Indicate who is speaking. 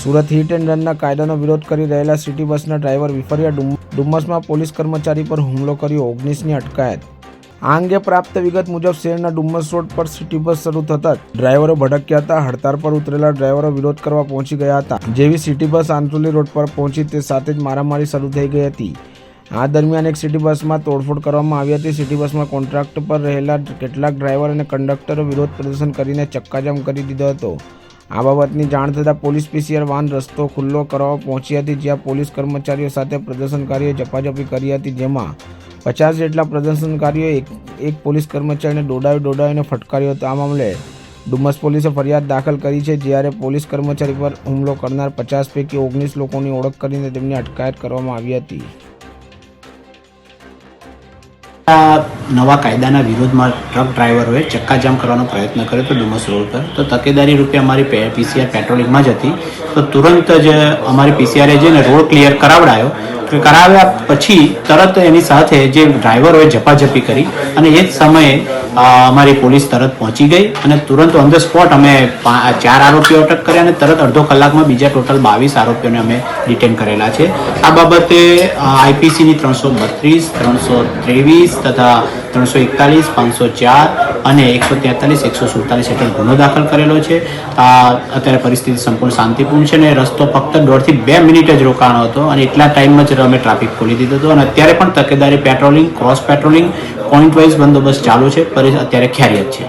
Speaker 1: Surat hit and રનના કાયદાનો વિરોધ કરી રહેલા સિટી બસના ડ્રાઈવર વિફર્યા ડુમ્મસમાં પોલીસ કર્મચારી પર હુમલો કર્યો, 19ની અટકાયત। આ અંગે પ્રાપ્ત વિગત મુજબ શહેરના ડુમ્મસ રોડ પર સિટી બસ શરૂ થતા ડ્રાઈવરો ભડક્યા હતા। હડતાળ પર ઉતરેલા ડ્રાઈવરો વિરોધ કરવા પહોંચી ગયા હતા। જેવી સિટી બસ આંત્રોલી રોડ પર પહોંચી તે સાથે જ મારામારી શરૂ થઈ ગઈ હતી। આ દરમિયાન એક સિટી બસમાં તોડફોડ કરવામાં આવી હતી। સિટી બસમાં કોન્ટ્રાક્ટ પર રહેલા કેટલાક ડ્રાઈવર અને કંડક્ટરો વિરોધ પ્રદર્શન કરીને ચક્કાજામ કરી દીધો હતો। આ બાબતની જાણ થતાં પોલીસ પીસીઆર વાન રસ્તો ખુલ્લો કરવા પહોંચી હતી, જ્યાં પોલીસ કર્મચારીઓ સાથે પ્રદર્શનકારીઓએ ઝપાઝપી કરી હતી, જેમાં 50 જેટલા પ્રદર્શનકારીઓએ એક પોલીસ કર્મચારીને દોડાવીને ફટકાર્યો હતો। આ મામલે ડુમ્મસ પોલીસે ફરિયાદ દાખલ કરી છે, જ્યારે પોલીસ કર્મચારી પર હુમલો કરનાર 50 પૈકી 19 લોકોની ઓળખ કરીને તેમની અટકાયત કરવામાં આવી હતી।
Speaker 2: નવા કાયદાના વિરોધમાં ટ્રક ડ્રાઈવરોએ ચક્કાજામ કરવાનો પ્રયત્ન કર્યો હતો ડુમ્મસ રોડ પર। તો તકેદારી રૂપે અમારી પીસીઆર પેટ્રોલિંગમાં જ હતી, તો તુરંત જ અમારી પીસીઆરે જઈને રોડ ક્લિયર કરાવડાયો। કરાવ્યા પછી તરત એની સાથે જે ડ્રાઈવરોએ ઝપાઝપી કરી અને એ જ સમયે અમારી પોલીસ તરત પહોંચી ગઈ અને તુરંત ઓન ધ સ્પોટ અમે 4 આરોપીઓ અટક કર્યા અને તરત અડધો કલાકમાં બીજા ટોટલ 22 આરોપીઓને અમે ડિટેન કરેલા છે। આ બાબતે આઈપીસીની 332, 323 તથા 341, 504 અને 143, 147 હેઠળ ગુનો દાખલ કરેલો છે। અત્યારે પરિસ્થિતિ સંપૂર્ણ શાંતિપૂર્ણ છે અને રસ્તો ફક્ત 1.5 થી 2 મિનિટ જ રોકાણો હતો અને એટલા ટાઈમમાં જ અમે ટ્રાફિક ખોલી દીધો હતો અને અત્યારે પણ તકેદારી patrolling, cross patrolling, point wise બંદોબસ્ત ચાલુ છે, અત્યારે ખૈરિયત છે।